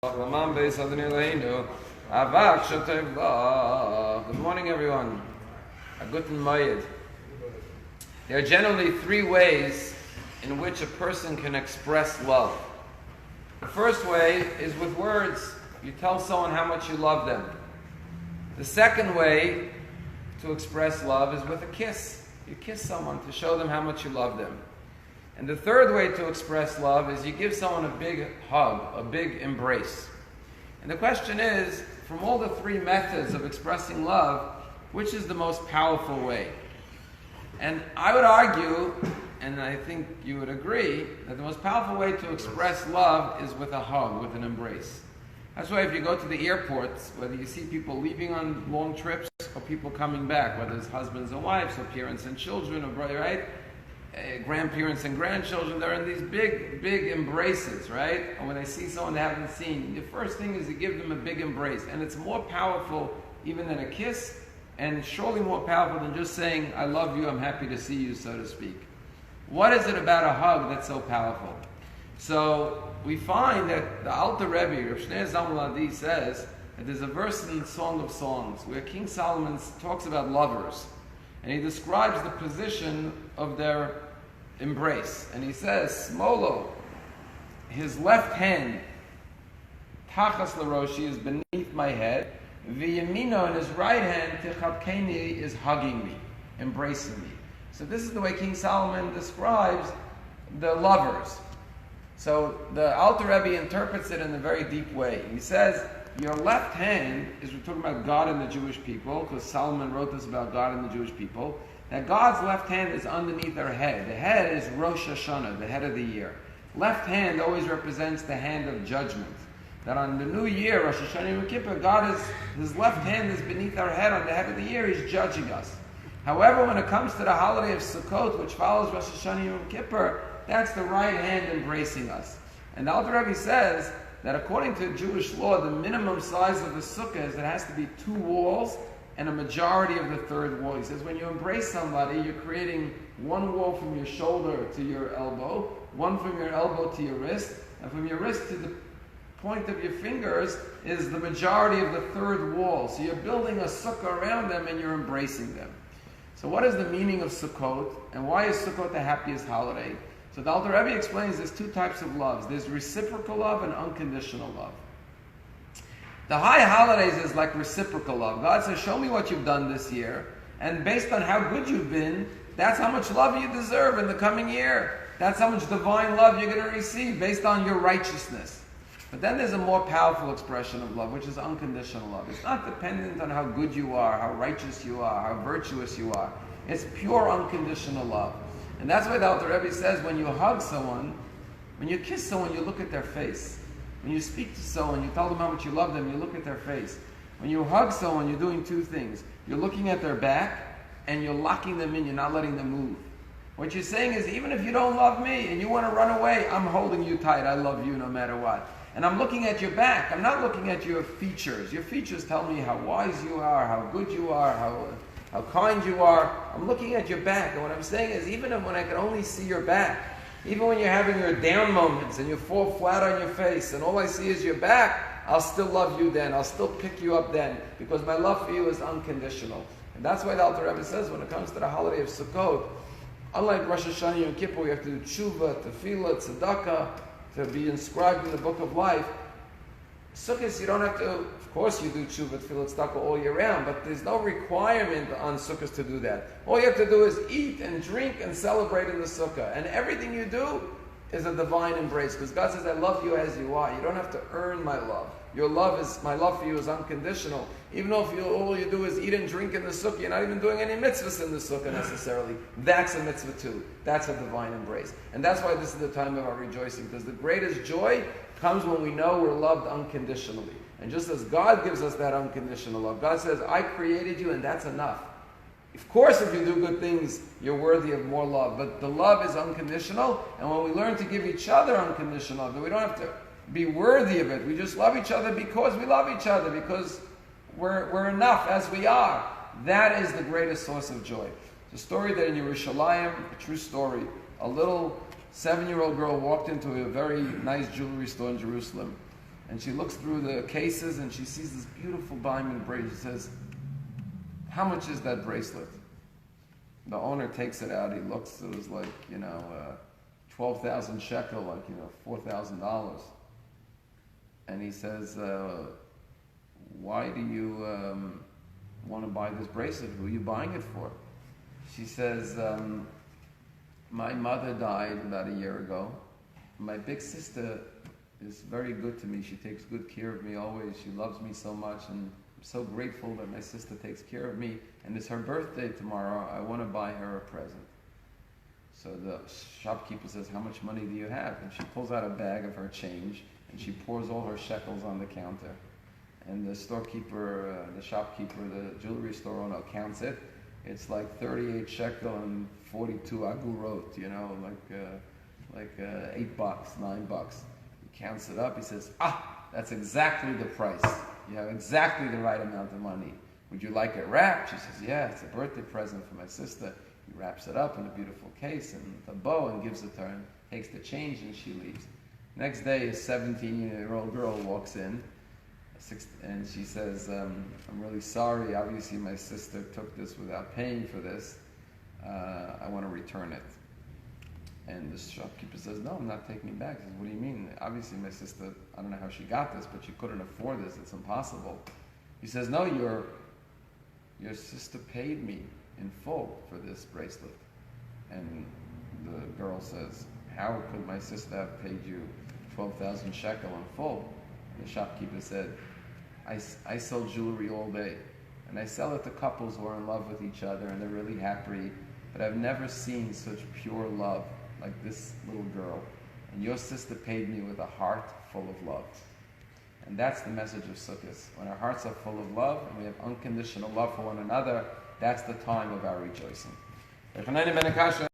Good morning, everyone. A guten Moed. There are generally three ways in which a person can express love. The first way is with words. You tell someone how much you love them. The second way to express love is with a kiss. You kiss someone to show them how much you love them. And the third way to express love is you give someone a big hug, a big embrace. And the question is, from all the three methods of expressing love, which is the most powerful way? And I would argue, and I think you would agree, that the most powerful way to express love is with a hug, with an embrace. That's why if you go to the airports, whether you see people leaving on long trips or people coming back, whether it's husbands and wives or parents and children, or right? Grandparents and grandchildren, they're in these big embraces, right? And when they see someone they haven't seen, the first thing is to give them a big embrace. And it's more powerful even than a kiss, and surely more powerful than just saying, I love you, I'm happy to see you, so to speak. What is it about a hug that's so powerful? So we find that the Alter Rabbi, Rav Scheiner Zalman says that there's a verse in Song of Songs where King Solomon talks about lovers. And he describes the position of their embrace. And he says, Smolo, his left hand, Tachas Laroshi, is beneath my head. V'yamino, and his right hand, Tichabkeni, is hugging me, embracing me. So this is the way King Solomon describes the lovers. So the Alter Rebbe interprets it in a very deep way. He says, your left hand is, we're talking about God and the Jewish people, because Solomon wrote this about God and the Jewish people, that God's left hand is underneath their head. The head is Rosh Hashanah, the head of the year. Left hand always represents the hand of judgment. That on the new year, Rosh Hashanah Yom Kippur, his left hand is beneath our head. On the head of the year, he's judging us. However, when it comes to the holiday of Sukkot, which follows Rosh Hashanah Yom Kippur, that's the right hand embracing us. And the Alter Rebbe says that according to Jewish law, the minimum size of the sukkah is it has to be 2 walls and a majority of the third wall. He says when you embrace somebody, you're creating 1 wall from your shoulder to your elbow, 1 from your elbow to your wrist, and from your wrist to the point of your fingers is the majority of the third wall. So you're building a sukkah around them and you're embracing them. So what is the meaning of Sukkot, and why is Sukkot the happiest holiday? So the Alter Rebbe explains there's 2 types of loves. There's reciprocal love and unconditional love. The high holidays is like reciprocal love. God says, show me what you've done this year, and based on how good you've been, that's how much love you deserve in the coming year. That's how much divine love you're going to receive based on your righteousness. But then there's a more powerful expression of love, which is unconditional love. It's not dependent on how good you are, how righteous you are, how virtuous you are. It's pure unconditional love. And that's why the Alter Rebbe says when you hug someone, when you kiss someone, you look at their face. When you speak to someone, you tell them how much you love them, you look at their face. When you hug someone, you're doing 2 things. You're looking at their back, and you're locking them in, you're not letting them move. What you're saying is, even if you don't love me, and you want to run away, I'm holding you tight, I love you no matter what. And I'm looking at your back, I'm not looking at your features. Your features tell me how wise you are, how good you are, how kind you are. I'm looking at your back, and what I'm saying is, even when I can only see your back, even when you're having your down moments and you fall flat on your face and all I see is your back, I'll still love you then. I'll still pick you up then, because my love for you is unconditional. And that's why the Alter Rebbe says when it comes to the holiday of Sukkot, unlike Rosh Hashanah Yom Kippur, you have to do tshuva, tefillah, tzedakah, to be inscribed in the book of life. Sukkot, you don't have to, of course you do tshuva, tefillah, tzedakah all year round, but there's no requirement on sukkahs to do that. All you have to do is eat and drink and celebrate in the sukkah. And everything you do is a divine embrace, because God says, I love you as you are. You don't have to earn my love. My love for you is unconditional. Even though all you do is eat and drink in the sukkah, you're not even doing any mitzvahs in the sukkah necessarily. That's a mitzvah too. That's a divine embrace. And that's why this is the time of our rejoicing, because the greatest joy comes when we know we're loved unconditionally. And just as God gives us that unconditional love, God says, I created you and that's enough. Of course, if you do good things, you're worthy of more love. But the love is unconditional, and when we learn to give each other unconditional love, we don't have to be worthy of it. We just love each other because we love each other, because we're enough as we are. That is the greatest source of joy. It's a story that in Yerushalayim, a true story, a little 7-year-old girl walked into a very nice jewelry store in Jerusalem. And she looks through the cases and she sees this beautiful diamond bracelet. She says, how much is that bracelet? The owner takes it out. He looks. It was like, 12,000 shekel, like, $4,000. And he says, why do you want to buy this bracelet? Who are you buying it for? She says, my mother died about a year ago. My big sister is very good to me. She takes good care of me always. She loves me so much, and I'm so grateful that my sister takes care of me. And it's her birthday tomorrow. I want to buy her a present. So the shopkeeper says, how much money do you have? And she pulls out a bag of her change, and she pours all her shekels on the counter. And the storekeeper, the shopkeeper, the jewelry store owner counts it. It's like 38 shekel and 42 agurot, like $8, $9. He counts it up. He says, that's exactly the price. You have exactly the right amount of money. Would you like it wrapped? She says, yeah, it's a birthday present for my sister. He wraps it up in a beautiful case and with a bow and gives it to her and takes the change and she leaves. Next day, a 17-year-old girl walks in and she says, I'm really sorry. Obviously, my sister took this without paying for this. I want to return it. And the shopkeeper says, no, I'm not taking it back. He says, what do you mean? Obviously, my sister, I don't know how she got this, but she couldn't afford this. It's impossible. He says, no, your sister paid me in full for this bracelet. And the girl says, how could my sister have paid you 12,000 shekel in full? And the shopkeeper said, I sell jewelry all day. And I sell it to couples who are in love with each other and they're really happy. But I've never seen such pure love like this little girl. And your sister paid me with a heart full of love. And that's the message of Sukkot. When our hearts are full of love and we have unconditional love for one another, that's the time of our rejoicing.